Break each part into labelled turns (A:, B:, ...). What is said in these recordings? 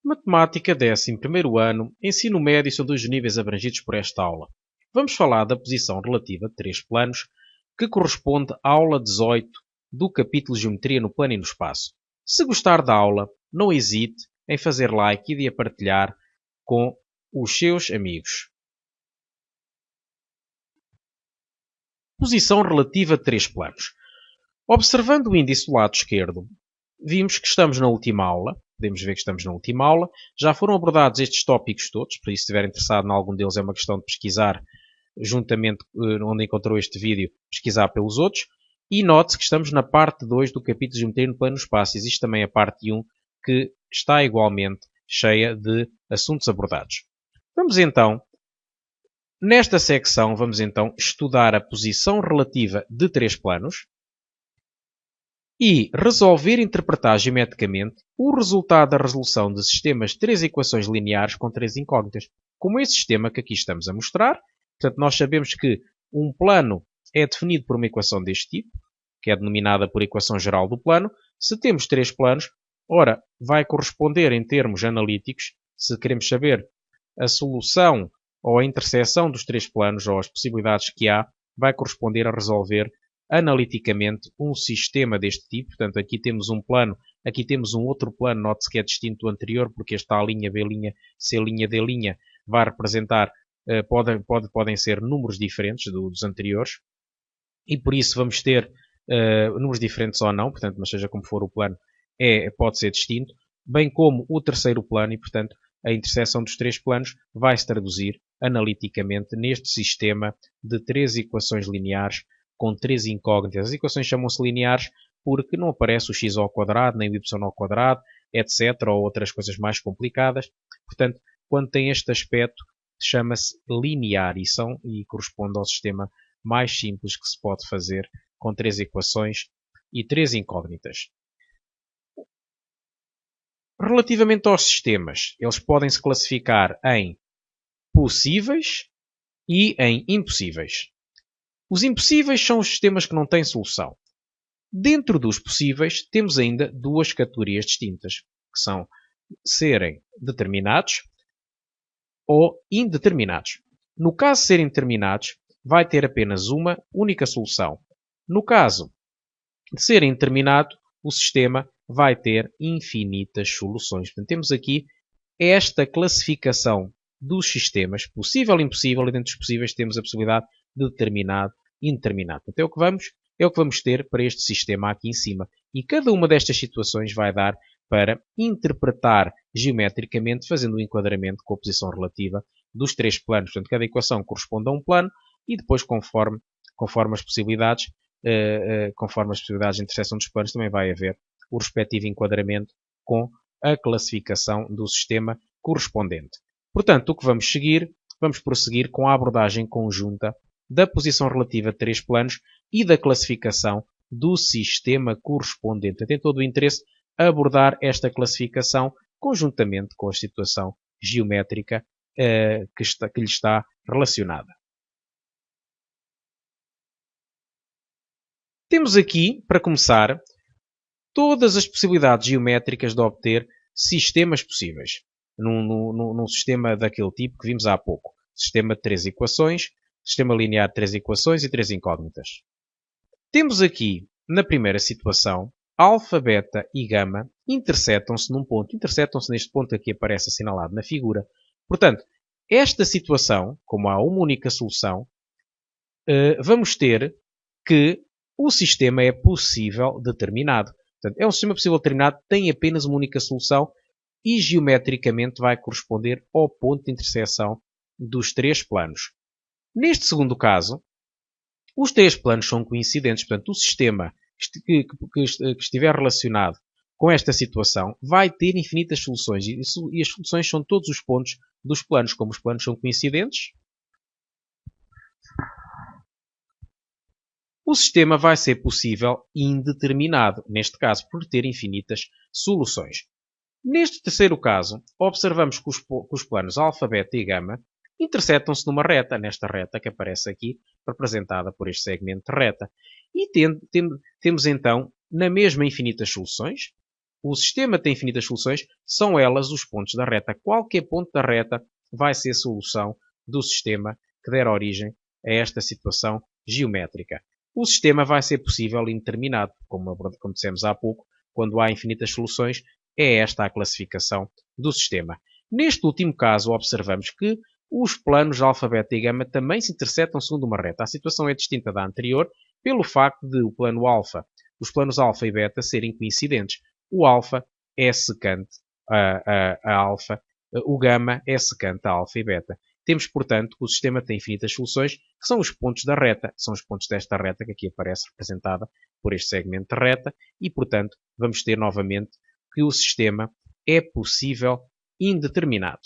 A: Matemática, 11º ano, ensino médio são dos níveis abrangidos por esta aula. Vamos falar da posição relativa de três planos, que corresponde à aula 18 do capítulo Geometria no Plano e no Espaço. Se gostar da aula, não hesite em fazer like e de a partilhar com os seus amigos. Posição relativa de três planos. Observando o índice do lado esquerdo, vimos que estamos na última aula. Podemos ver que estamos na última aula. Já foram abordados estes tópicos todos, por isso, se estiver interessado em algum deles, é uma questão de pesquisar juntamente onde encontrou este vídeo, pesquisar pelos outros. E note que estamos na parte 2 do capítulo de Geometria no Plano e no Espaço. Existe também a parte 1, que está igualmente cheia de assuntos abordados. Vamos então, nesta secção, estudar a posição relativa de três planos e resolver e interpretar geometricamente o resultado da resolução de sistemas de três equações lineares com três incógnitas, como esse sistema que aqui estamos a mostrar. Portanto, nós sabemos que um plano é definido por uma equação deste tipo, que é denominada por equação geral do plano. Se temos três planos, ora, vai corresponder em termos analíticos, se queremos saber a solução ou a interseção dos três planos ou as possibilidades que há, vai corresponder a resolver analiticamente um sistema deste tipo. Portanto, aqui temos um plano, aqui temos um outro plano, note-se que é distinto do anterior, porque esta A', B', C', D' vai representar, podem ser números diferentes dos anteriores, e por isso vamos ter números diferentes ou não, portanto, mas seja como for o plano, pode ser distinto, bem como o terceiro plano, e portanto a interseção dos três planos vai se traduzir analiticamente neste sistema de três equações lineares com três incógnitas. As equações chamam-se lineares porque não aparece o x ao quadrado, nem o y ao quadrado, etc., ou outras coisas mais complicadas. Portanto, quando tem este aspecto, chama-se linear e corresponde ao sistema mais simples que se pode fazer com três equações e três incógnitas. Relativamente aos sistemas, eles podem se classificar em possíveis e em impossíveis. Os impossíveis são os sistemas que não têm solução. Dentro dos possíveis, temos ainda duas categorias distintas, que são serem determinados ou indeterminados. No caso de serem determinados, vai ter apenas uma única solução. No caso de ser indeterminado, o sistema vai ter infinitas soluções. Portanto, temos aqui esta classificação dos sistemas, possível e impossível, e dentro dos possíveis temos a possibilidade de determinado e indeterminado. Portanto, é o que vamos ter para este sistema aqui em cima. E cada uma destas situações vai dar para interpretar geometricamente, fazendo um enquadramento com a posição relativa dos três planos. Portanto, cada equação corresponde a um plano e depois, conforme as possibilidades de interseção dos planos, também vai haver o respectivo enquadramento com a classificação do sistema correspondente. Portanto, o que vamos seguir? Vamos prosseguir com a abordagem conjunta da posição relativa de três planos e da classificação do sistema correspondente. Tem todo o interesse abordar esta classificação conjuntamente com a situação geométrica que lhe está relacionada. Temos aqui, para começar, todas as possibilidades geométricas de obter sistemas possíveis. Num sistema daquele tipo que vimos há pouco. Sistema de três equações, sistema linear de três equações e três incógnitas. Temos aqui, na primeira situação, alfa, beta e gama intersetam-se num ponto. Intersetam-se neste ponto que aqui aparece assinalado na figura. Portanto, esta situação, como há uma única solução, vamos ter que o sistema é possível determinado. Portanto, é um sistema possível determinado, tem apenas uma única solução e geometricamente vai corresponder ao ponto de interseção dos três planos. Neste segundo caso, os três planos são coincidentes. Portanto, o sistema que estiver relacionado com esta situação vai ter infinitas soluções. E as soluções são todos os pontos dos planos. Como os planos são coincidentes, o sistema vai ser possível indeterminado, neste caso, por ter infinitas soluções. Neste terceiro caso, observamos que os planos alfa, beta e gama intersetam-se numa reta, nesta reta que aparece aqui, representada por este segmento de reta. E temos então, na mesma infinitas soluções, o sistema tem infinitas soluções, são elas os pontos da reta. Qualquer ponto da reta vai ser a solução do sistema que der origem a esta situação geométrica. O sistema vai ser possível e indeterminado, como dissemos há pouco, quando há infinitas soluções, é esta a classificação do sistema. Neste último caso, observamos que os planos alfa, beta e gama também se intersetam segundo uma reta. A situação é distinta da anterior pelo facto de os planos alfa e beta serem coincidentes. O alfa é secante a alfa, o gama é secante a alfa e beta. Temos, portanto, que o sistema tem infinitas soluções, que são os pontos da reta. São os pontos desta reta que aqui aparece representada por este segmento de reta e, portanto, vamos ter novamente que o sistema é possível indeterminado.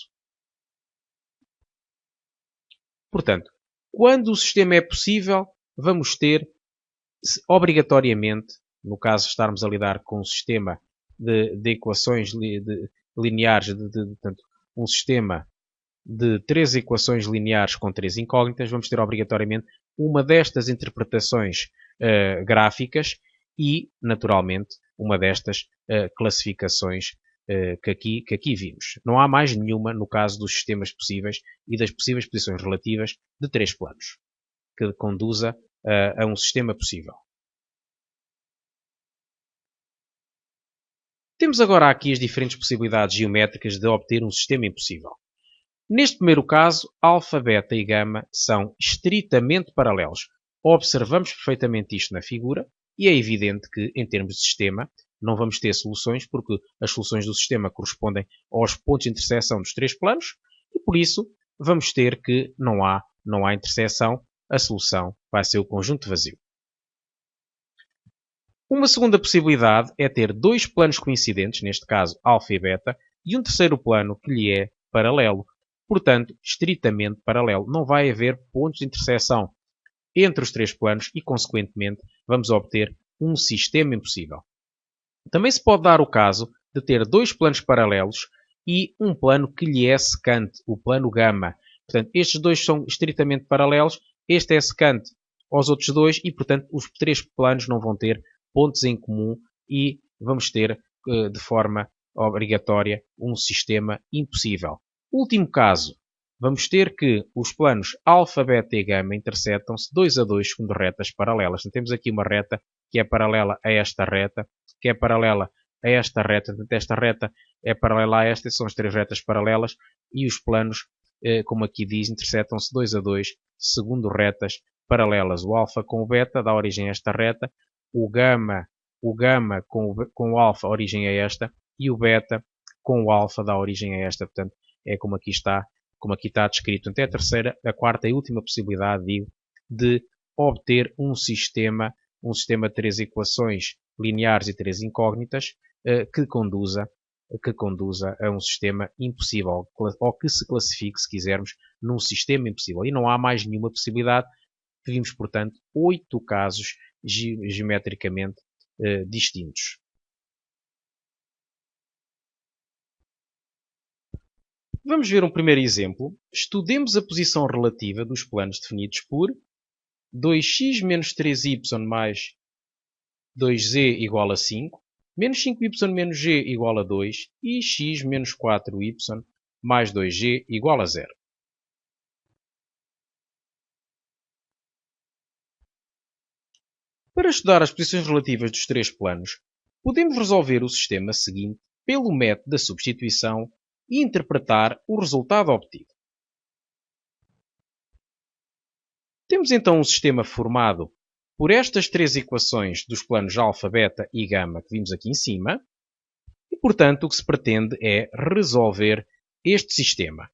A: Portanto, quando o sistema é possível, vamos ter obrigatoriamente, no caso de estarmos a lidar com um sistema de equações lineares, portanto, um sistema de 3 equações lineares com 3 incógnitas, vamos ter obrigatoriamente uma destas interpretações gráficas e, naturalmente, uma destas classificações que aqui vimos. Não há mais nenhuma no caso dos sistemas possíveis e das possíveis posições relativas de 3 planos que conduza a um sistema possível. Temos agora aqui as diferentes possibilidades geométricas de obter um sistema impossível. Neste primeiro caso, alfa, beta e gama são estritamente paralelos. Observamos perfeitamente isto na figura e é evidente que, em termos de sistema, não vamos ter soluções porque as soluções do sistema correspondem aos pontos de interseção dos 3 planos e, por isso, vamos ter que não há interseção, a solução vai ser o conjunto vazio. Uma segunda possibilidade é ter 2 planos coincidentes, neste caso alfa e beta, e um terceiro plano que lhe é paralelo. Portanto, estritamente paralelo. Não vai haver pontos de interseção entre os 3 planos e, consequentemente, vamos obter um sistema impossível. Também se pode dar o caso de ter 2 planos paralelos e um plano que lhe é secante, o plano gama. Portanto, estes 2 são estritamente paralelos, este é secante aos outros 2 e, portanto, os 3 planos não vão ter pontos em comum e vamos ter, de forma obrigatória, um sistema impossível. Último caso, vamos ter que os planos alfa, beta e gama intersetam-se 2 a 2 segundo retas paralelas. Então, temos aqui uma reta que é paralela a esta reta, que é paralela a esta reta. Portanto, esta reta é paralela a esta, são as 3 retas paralelas e os planos, como aqui diz, intersetam-se 2 a 2 segundo retas paralelas. O alfa com o beta dá origem a esta reta, o gama com o alfa dá origem a esta e o beta com o alfa dá origem a esta. Portanto, é como aqui está descrito. Então, é a quarta e última possibilidade, digo, de obter um sistema de 3 equações lineares e 3 incógnitas que conduza a um sistema impossível, ou que se classifique, se quisermos, num sistema impossível. E não há mais nenhuma possibilidade. Vimos, portanto, 8 casos geometricamente distintos. Vamos ver um primeiro exemplo. Estudemos a posição relativa dos planos definidos por 2x menos 3y mais 2z igual a 5, menos 5y menos g igual a 2 e x menos 4y mais 2g igual a 0. Para estudar as posições relativas dos 3 planos, podemos resolver o sistema seguinte pelo método da substituição e interpretar o resultado obtido. Temos então um sistema formado por estas 3 equações dos planos alfa, beta e gama que vimos aqui em cima e, portanto, o que se pretende é resolver este sistema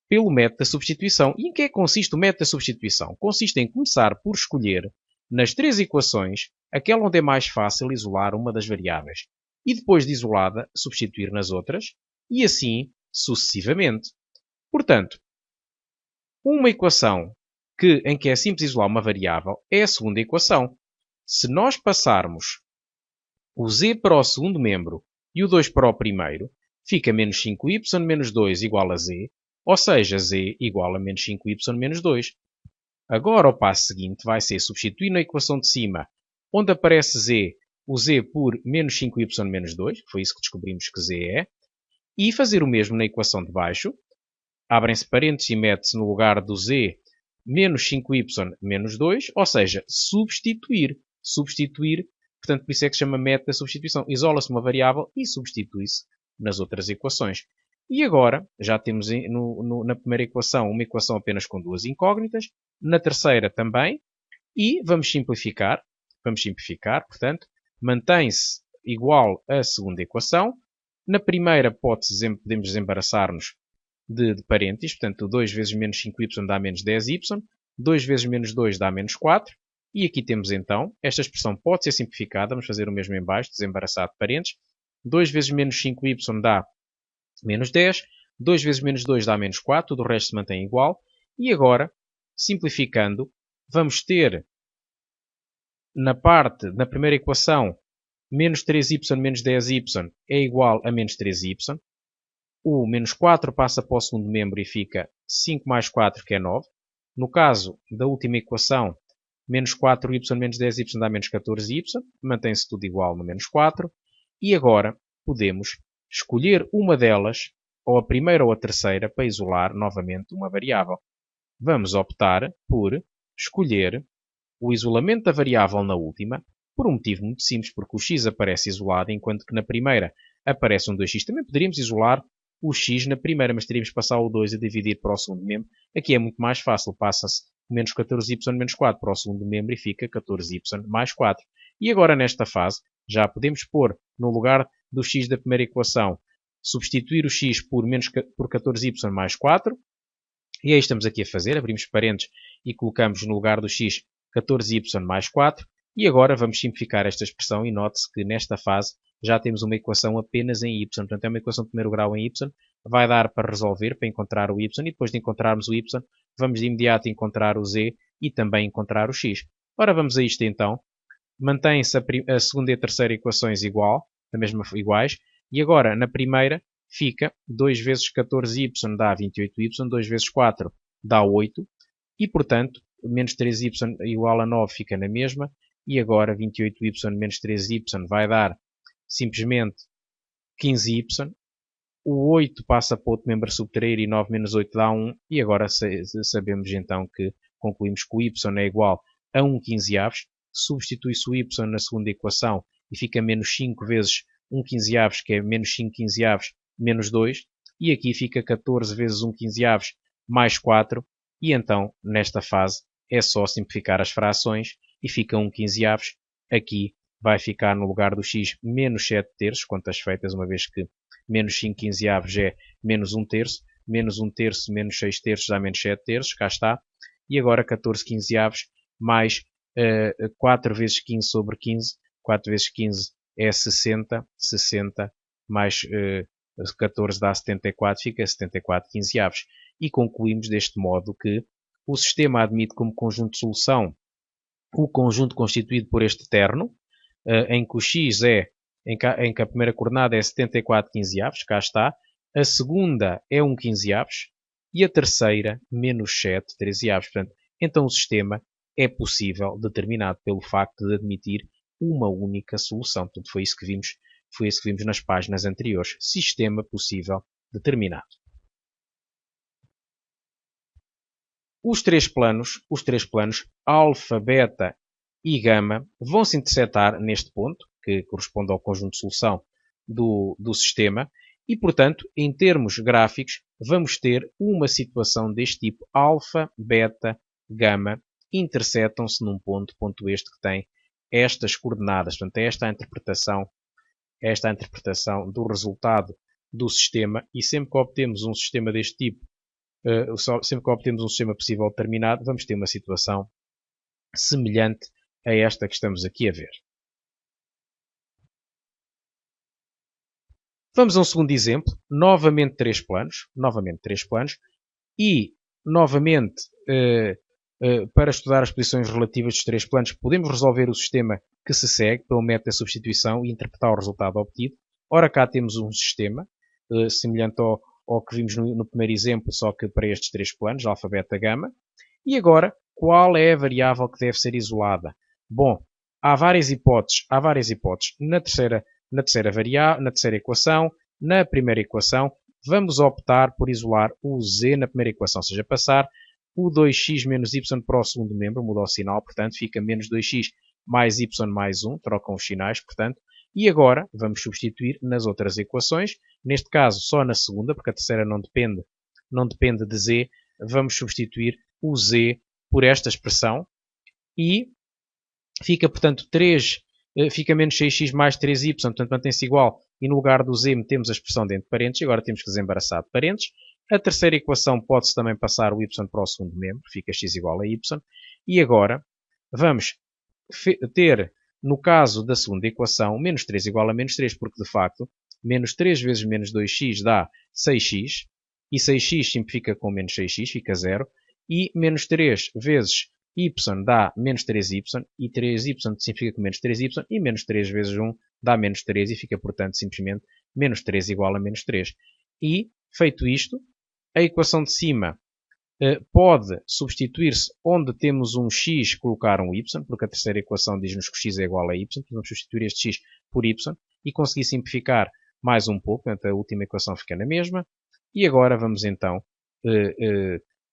A: pelo método da substituição. E em que é que consiste o método da substituição? Consiste em começar por escolher nas 3 equações aquela onde é mais fácil isolar uma das variáveis e depois de isolada substituir nas outras e assim sucessivamente. Portanto, uma equação em que é simples isolar uma variável é a segunda equação. Se nós passarmos o z para o segundo membro e o 2 para o primeiro, fica menos 5y menos 2 igual a z, ou seja, z igual a menos 5y menos 2. Agora o passo seguinte vai ser substituir na equação de cima, onde aparece z o z por menos 5y menos 2, foi isso que descobrimos que z é, e fazer o mesmo na equação de baixo. Abrem-se parênteses e mete-se no lugar do z menos 5y menos 2, ou seja, substituir. Portanto, por isso é que se chama método da substituição. Isola-se uma variável e substitui-se nas outras equações. E agora, já temos na primeira equação uma equação apenas com duas incógnitas, na terceira também, e vamos simplificar. Portanto, mantém-se igual à segunda equação. Na primeira hipótese podemos desembaraçar-nos de parênteses, portanto 2 vezes menos 5y dá menos 10y, 2 vezes menos 2 dá menos 4, e aqui temos então, esta expressão pode ser simplificada, vamos fazer o mesmo em baixo, desembaraçar de parênteses, 2 vezes menos 5y dá menos 10, 2 vezes menos 2 dá menos 4, tudo o resto se mantém igual, e agora, simplificando, vamos ter na primeira equação, menos 3y menos 10y é igual a menos 3y. O menos 4 passa para o segundo membro e fica 5 mais 4, que é 9. No caso da última equação, menos 4y menos 10y dá menos 14y. Mantém-se tudo igual no menos 4. E agora podemos escolher uma delas, ou a primeira ou a terceira, para isolar novamente uma variável. Vamos optar por escolher o isolamento da variável na última, por um motivo muito simples, porque o x aparece isolado, enquanto que na primeira aparece um 2x. Também poderíamos isolar o x na primeira, mas teríamos que passar o 2 a dividir para o segundo membro. Aqui é muito mais fácil, passa-se menos 14y menos 4 para o segundo membro e fica 14y mais 4. E agora nesta fase, já podemos pôr no lugar do x da primeira equação, substituir o x por 14y mais 4. E aí estamos aqui a fazer, abrimos parênteses e colocamos no lugar do x 14y mais 4. E agora vamos simplificar esta expressão e note-se que nesta fase já temos uma equação apenas em y. Portanto, é uma equação de primeiro grau em y. Vai dar para resolver, para encontrar o y. E depois de encontrarmos o y, vamos de imediato encontrar o z e também encontrar o x. Ora, vamos a isto então. Mantém-se a segunda e a terceira equações iguais. E agora, na primeira, fica 2 vezes 14y dá 28y, 2 vezes 4 dá 8. E, portanto, menos 3y igual a 9 fica na mesma. E agora 28y menos 3y vai dar simplesmente 15y. O 8 passa para outro membro subtrair e 9 menos 8 dá 1. E agora sabemos então que concluímos que o y é igual a 1 quinzeavos. Substitui-se o y na segunda equação e fica menos 5 vezes 1 quinzeavos, que é menos 5 quinzeavos menos 2. E aqui fica 14 vezes 1 quinzeavos mais 4. E então, nesta fase, é só simplificar as frações e fica 1 quinzeavos. Aqui vai ficar no lugar do x menos 7 terços, contas feitas, uma vez que menos 5 quinzeavos é menos 1 terço. Menos 1 terço menos 6 terços dá menos 7 terços, cá está. E agora 14 quinzeavos mais 4 vezes 15 sobre 15. 4 vezes 15 é 60. 60 mais 14 dá 74, fica 74 quinzeavos. E concluímos deste modo que o sistema admite como conjunto de solução o conjunto constituído por este terno, em que o x em que a primeira coordenada é 74 quinzeavos, cá está, a segunda é 1 quinzeavos e a terceira menos 7 trezeavos. Portanto, então o sistema é possível, determinado pelo facto de admitir uma única solução. Portanto, foi isso que vimos nas páginas anteriores. Sistema possível determinado. Os três planos, alfa, beta e gama, vão se intersetar neste ponto, que corresponde ao conjunto de solução do sistema, e, portanto, em termos gráficos, vamos ter uma situação deste tipo. Alfa, beta, gama, intersetam-se num ponto este que tem estas coordenadas. Portanto, esta é a interpretação do resultado do sistema, e sempre que obtemos um sistema deste tipo, sempre que obtemos um sistema possível determinado, vamos ter uma situação semelhante a esta que estamos aqui a ver. Vamos a um segundo exemplo, novamente três planos, e novamente para estudar as posições relativas dos três planos, podemos resolver o sistema que se segue pelo método da substituição e interpretar o resultado obtido. Ora, cá temos um sistema semelhante ao que vimos no primeiro exemplo, só que para estes três planos, alfa, beta, gama. E agora, qual é a variável que deve ser isolada? Bom, há várias hipóteses na terceira equação. Na primeira equação, vamos optar por isolar o z na primeira equação, ou seja, passar o 2x menos y para o segundo membro, muda o sinal, portanto, fica menos 2x mais y mais 1, trocam os sinais, portanto, e agora vamos substituir nas outras equações, neste caso só na segunda, porque a terceira não depende de z, vamos substituir o z por esta expressão e fica, portanto, fica menos 6x mais 3y, portanto, mantém-se igual, e no lugar do z metemos a expressão dentro de parênteses, agora temos que desembaraçar de parênteses. A terceira equação pode-se também passar o y para o segundo membro, fica x igual a y, e agora vamos ter, no caso da segunda equação, menos 3 igual a menos 3, porque de facto, menos 3 vezes menos 2x dá 6x, e 6x simplifica com menos 6x, fica 0, e menos 3 vezes y dá menos 3y, e 3y simplifica com menos 3y, e menos 3 vezes 1 dá menos 3, e fica, portanto, simplesmente menos 3 igual a menos 3. E, feito isto, a equação de cima pode substituir-se onde temos um x, colocar um y, porque a terceira equação diz-nos que x é igual a y, então vamos substituir este x por y, e conseguir simplificar mais um pouco, portanto, a última equação fica na mesma. E agora vamos, então,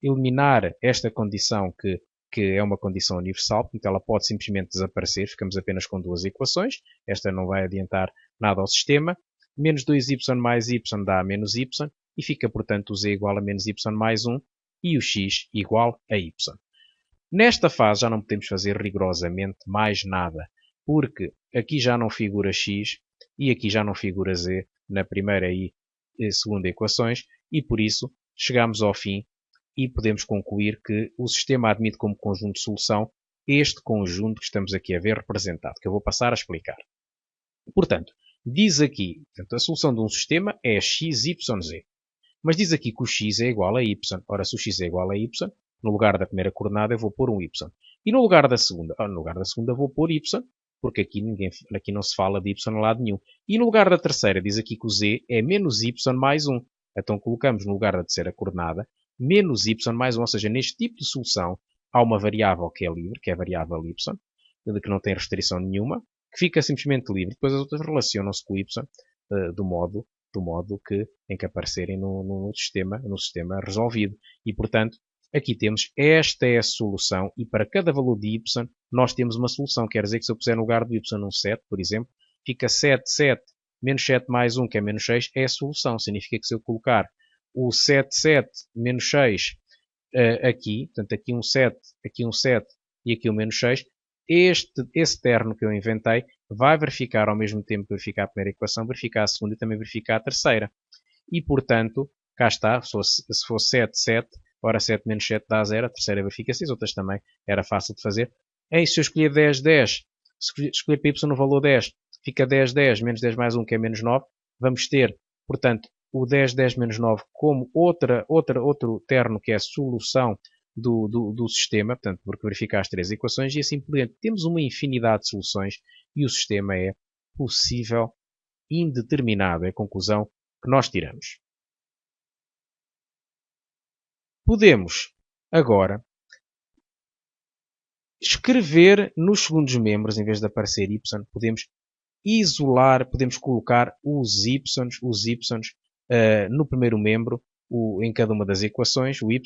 A: eliminar esta condição que é uma condição universal, portanto ela pode simplesmente desaparecer, ficamos apenas com duas equações, esta não vai adiantar nada ao sistema, menos 2y mais y dá menos y, e fica, portanto, o z igual a menos y mais 1, e o x igual a y. Nesta fase já não podemos fazer rigorosamente mais nada, porque aqui já não figura x, e aqui já não figura z, na primeira e segunda equações, e por isso chegamos ao fim, e podemos concluir que o sistema admite como conjunto de solução este conjunto que estamos aqui a ver representado, que eu vou passar a explicar. Portanto, diz aqui, a solução de um sistema é x, y, z. Mas diz aqui que o x é igual a y. Ora, se o x é igual a y, no lugar da primeira coordenada eu vou pôr um y. E no lugar da segunda? No lugar da segunda vou pôr y, porque aqui não se fala de y a lado nenhum. E no lugar da terceira diz aqui que o z é menos y mais 1. Então colocamos no lugar da terceira coordenada menos y mais 1, ou seja, neste tipo de solução há uma variável que é livre, que é a variável y, que não tem restrição nenhuma, que fica simplesmente livre. Depois as outras relacionam-se com y do modo em que aparecerem no sistema resolvido. E, portanto, aqui temos esta é a solução, e para cada valor de y nós temos uma solução. Quer dizer que se eu puser no lugar do y um 7, por exemplo, fica 7, 7, menos 7 mais 1, que é menos 6, é a solução. Significa que se eu colocar o 7, 7, menos 6 aqui, portanto aqui um 7 e aqui um menos 6, esse terno que eu inventei vai verificar ao mesmo tempo que verificar a primeira equação, verificar a segunda e também verificar a terceira. E, portanto, cá está, se for 7, 7, ora 7 menos 7 dá 0, a terceira verifica-se, as outras também era fácil de fazer. Se eu escolher 10, 10, se escolher para y no valor 10, fica 10, 10, menos 10 mais 1, que é menos 9. Vamos ter, portanto, o 10, 10 menos 9 como outro terno que é a solução do sistema, portanto, porque verificar as três equações e assim por diante. Temos uma infinidade de soluções e o sistema é possível indeterminado, é a conclusão que nós tiramos. Podemos agora escrever nos segundos membros, em vez de aparecer y, podemos isolar, podemos colocar os y no primeiro membro, em cada uma das equações, o y,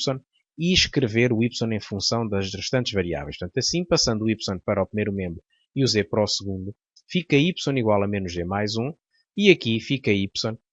A: e escrever o y em função das restantes variáveis. Portanto, assim, passando o y para o primeiro membro e o z para o segundo, fica y igual a menos g mais 1, e aqui fica y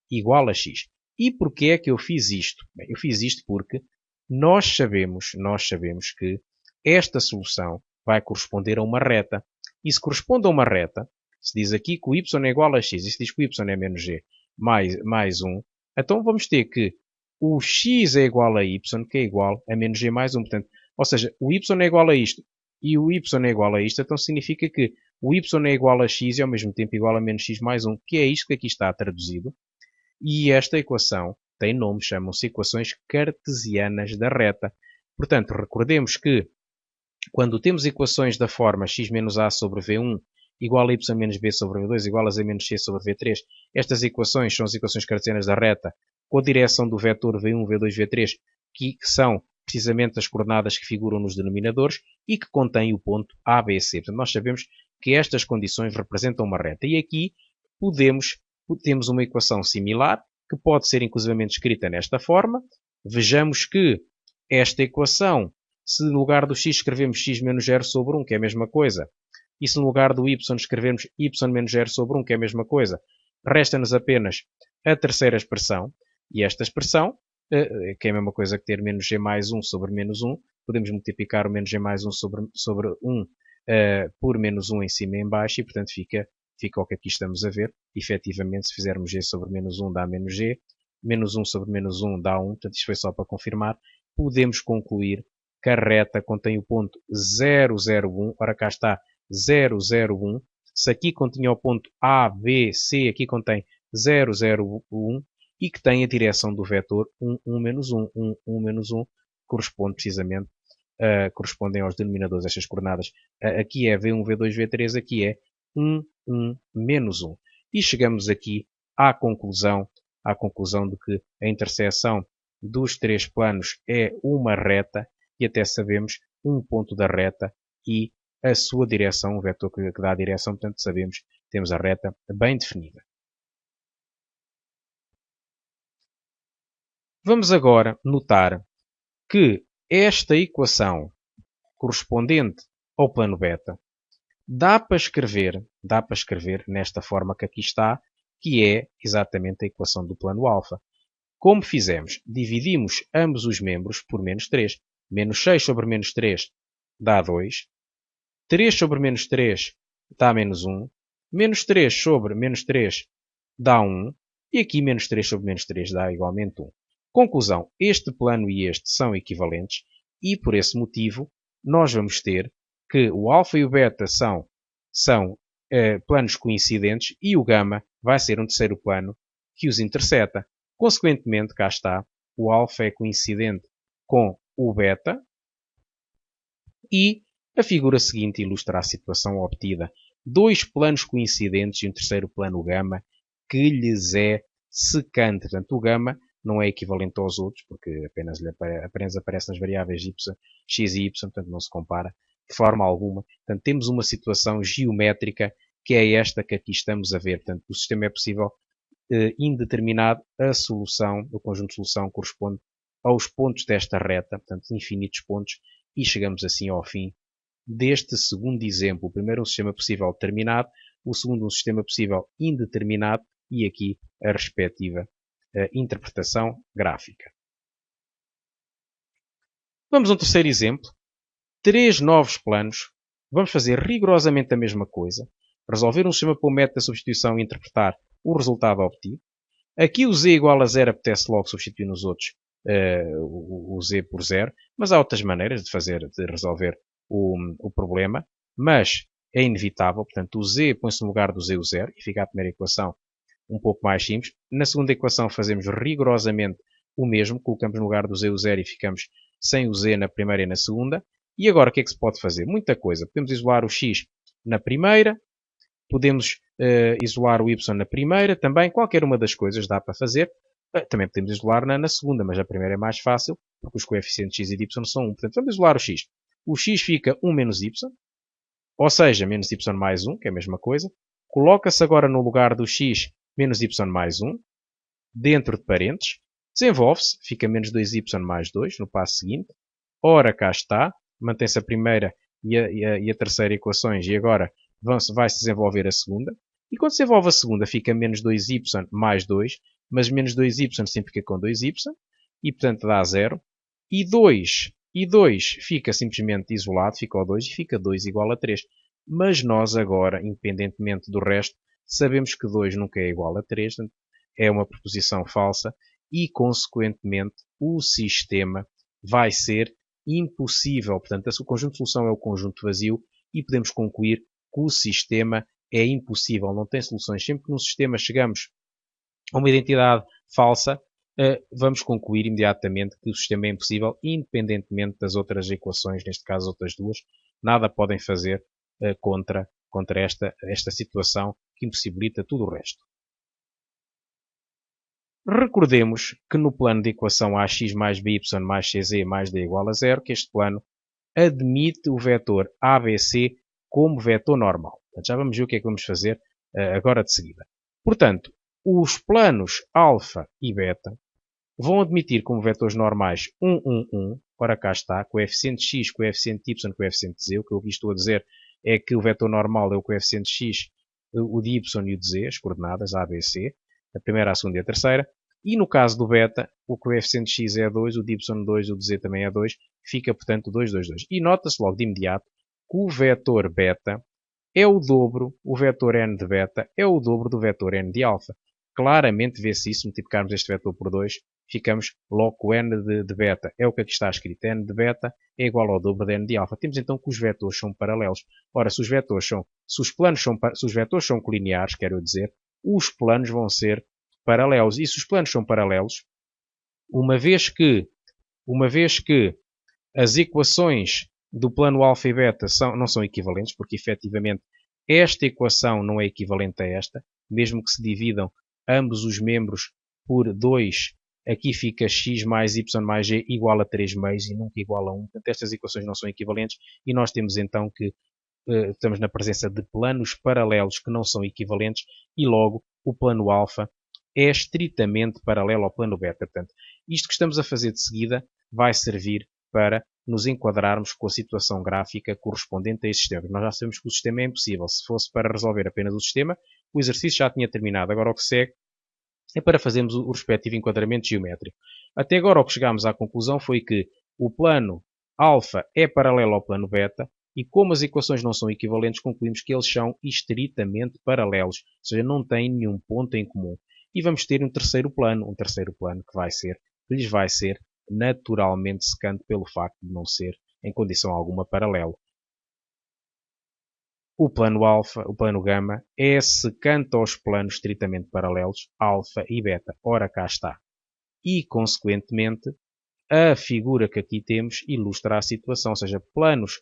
A: igual a x. E porquê é que eu fiz isto? Bem, eu fiz isto porque nós sabemos que esta solução vai corresponder a uma reta. E se corresponde a uma reta, se diz aqui que o y é igual a x, e se diz que o y é menos g mais 1, então vamos ter que o x é igual a y, que é igual a menos g mais 1. Portanto, ou seja, o y é igual a isto e o y é igual a isto, então significa que o y é igual a x e ao mesmo tempo igual a menos x mais 1, que é isto que aqui está traduzido. E esta equação tem nome, chamam-se equações cartesianas da reta. Portanto, recordemos que quando temos equações da forma x menos a sobre v1 igual a y menos b sobre v2 igual a z menos c sobre v3, estas equações são as equações cartesianas da reta com a direção do vetor v1, v2, v3, que são precisamente as coordenadas que figuram nos denominadores e que contêm o ponto A, B, C. Portanto, nós sabemos que estas condições representam uma reta. E aqui temos uma equação similar, que pode ser inclusivamente escrita nesta forma. Vejamos que esta equação, se no lugar do x escrevemos x menos 0 sobre 1, que é a mesma coisa, e se no lugar do y escrevemos y menos 0 sobre 1, que é a mesma coisa, resta-nos apenas a terceira expressão, e esta expressão, que é a mesma coisa que ter menos g mais 1 sobre menos 1, podemos multiplicar o menos g mais 1 sobre 1 por menos 1 em cima e em baixo, e portanto fica o que aqui estamos a ver. Efetivamente, se fizermos g sobre menos 1 dá menos g, menos 1 sobre menos 1 dá 1, portanto isto foi só para confirmar. Podemos concluir que a reta contém o ponto 001, ora cá está 001, se aqui continha o ponto A, B, C, aqui contém 001, e que tem a direção do vetor 1, 1, menos 1, 1, 1, menos 1, corresponde precisamente, correspondem aos denominadores destas coordenadas. Aqui é V1, V2, V3, aqui é 1, 1, menos 1. E chegamos aqui à conclusão de que a interseção dos três planos é uma reta, e até sabemos um ponto da reta e a sua direção, o vetor que dá a direção, portanto sabemos, temos a reta bem definida. Vamos agora notar que esta equação correspondente ao plano beta dá para escrever nesta forma que aqui está, que é exatamente a equação do plano alfa. Como fizemos? Dividimos ambos os membros por menos 3. Menos 6 sobre menos 3 dá 2. 3 sobre menos 3 dá menos 1. Menos 3 sobre menos 3 dá 1. E aqui menos 3 sobre menos 3 dá igualmente 1. Conclusão, este plano e este são equivalentes e, por esse motivo, nós vamos ter que o alfa e o beta são planos coincidentes e o gama vai ser um terceiro plano que os interseta. Consequentemente, cá está, o alfa é coincidente com o beta e a figura seguinte ilustra a situação obtida. Dois planos coincidentes e um terceiro plano gama que lhes é secante. Portanto, o gama não é equivalente aos outros, porque apenas aparece nas variáveis x e y, portanto não se compara de forma alguma. Portanto, temos uma situação geométrica que é esta que aqui estamos a ver. Portanto, o sistema é possível indeterminado. A solução, o conjunto de solução corresponde aos pontos desta reta, portanto, infinitos pontos, e chegamos assim ao fim deste segundo exemplo. O primeiro um sistema possível determinado, o segundo um sistema possível indeterminado, e aqui a respectiva interpretação gráfica. Vamos a um terceiro exemplo. 3 novos planos. Vamos fazer rigorosamente a mesma coisa. Resolver um sistema pelo método da substituição e interpretar o resultado obtido. Aqui o z igual a 0 apetece logo substituir nos outros o z por 0. Mas há outras maneiras de resolver o problema. Mas é inevitável. Portanto, o z põe-se no lugar do z o 0 e fica a primeira equação um pouco mais simples. Na segunda equação fazemos rigorosamente o mesmo. Colocamos no lugar do z o 0 e ficamos sem o z na primeira e na segunda. E agora o que é que se pode fazer? Muita coisa. Podemos isolar o x na primeira. Podemos isolar o y na primeira. Também qualquer uma das coisas dá para fazer. Também podemos isolar na segunda, mas a primeira é mais fácil, porque os coeficientes x e y são 1. Portanto, vamos isolar o x. O x fica 1 menos y, ou seja, menos y mais 1, que é a mesma coisa. Coloca-se agora no lugar do x menos y mais 1, dentro de parênteses. Desenvolve-se, fica menos 2y mais 2 no passo seguinte. Ora, cá está. Mantém-se a primeira e a terceira equações e agora vai-se desenvolver a segunda. E quando se desenvolve a segunda fica menos 2y mais 2, mas menos 2y sempre fica com 2y e portanto dá 0. E 2 fica simplesmente isolado, fica o 2 e fica 2 igual a 3. Mas nós agora, independentemente do resto, sabemos que 2 nunca é igual a 3, é uma proposição falsa e, consequentemente, o sistema vai ser impossível. Portanto, o conjunto de solução é o conjunto vazio e podemos concluir que o sistema é impossível, não tem soluções. Sempre que num sistema chegamos a uma identidade falsa, vamos concluir imediatamente que o sistema é impossível, independentemente das outras equações, neste caso outras duas, nada podem fazer contra esta situação que impossibilita tudo o resto. Recordemos que no plano de equação ax mais by mais cz mais d igual a 0, que este plano admite o vetor ABC como vetor normal. Portanto, já vamos ver o que é que vamos fazer agora de seguida. Portanto, os planos alfa e beta vão admitir como vetores normais 1, 1, 1. Ora, cá está, coeficiente x, coeficiente y, coeficiente z. O que eu aqui estou a dizer é que o vetor normal é o coeficiente x, o de y e o de z, as coordenadas A, B, C, a primeira, a segunda e a terceira. E no caso do beta, o coeficiente x é 2, o de y 2, o de z também é 2, fica, portanto, 2, 2, 2. E nota-se logo de imediato que o vetor beta é o dobro, o vetor n de beta é o dobro do vetor n de alfa. Claramente vê-se isso, multiplicarmos este vetor por 2, ficamos logo com n de beta. É o que aqui está escrito. N de beta é igual ao dobro de n de alfa. Temos então que os vetores são paralelos. Ora, se os vetores são colineares, quero dizer, os planos vão ser paralelos. E se os planos são paralelos, uma vez que as equações do plano alfa e beta não são equivalentes, porque efetivamente esta equação não é equivalente a esta, mesmo que se dividam ambos os membros por 2, aqui fica x mais y mais g igual a 3 meios e nunca igual a 1. Portanto, estas equações não são equivalentes e nós temos então que estamos na presença de planos paralelos que não são equivalentes e logo o plano alfa é estritamente paralelo ao plano beta. Portanto, isto que estamos a fazer de seguida vai servir para nos enquadrarmos com a situação gráfica correspondente a este sistema. Nós já sabemos que o sistema é impossível. Se fosse para resolver apenas o sistema, o exercício já tinha terminado. Agora o que segue é para fazermos o respectivo enquadramento geométrico. Até agora o que chegámos à conclusão foi que o plano alfa é paralelo ao plano beta e como as equações não são equivalentes, concluímos que eles são estritamente paralelos, ou seja, não têm nenhum ponto em comum. E vamos ter um terceiro plano que lhes vai ser naturalmente secante pelo facto de não ser, em condição alguma, paralelo. O plano alfa, o plano gama, é secante aos planos estritamente paralelos, alfa e beta. Ora, cá está. E, consequentemente, a figura que aqui temos ilustra a situação, ou seja, planos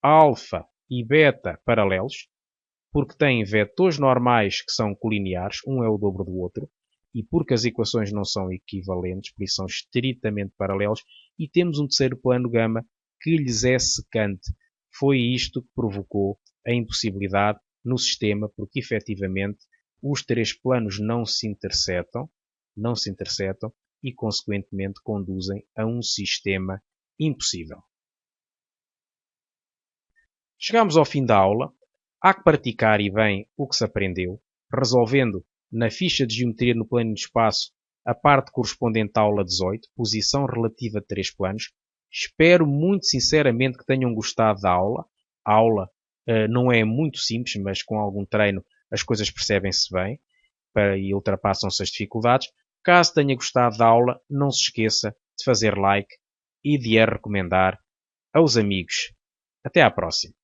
A: alfa e beta paralelos, porque têm vetores normais que são colineares, um é o dobro do outro, e porque as equações não são equivalentes, por isso são estritamente paralelos, e temos um terceiro plano gama que lhes é secante. Foi isto que provocou a impossibilidade no sistema, porque efetivamente os três planos não se intersetam e, consequentemente, conduzem a um sistema impossível. Chegamos ao fim da aula. Há que praticar e bem o que se aprendeu, resolvendo na ficha de geometria no plano de espaço a parte correspondente à aula 18, posição relativa de três planos. Espero muito sinceramente que tenham gostado da aula. A aula não é muito simples, mas com algum treino as coisas percebem-se bem e ultrapassam-se as dificuldades. Caso tenha gostado da aula, não se esqueça de fazer like e de a recomendar aos amigos. Até à próxima.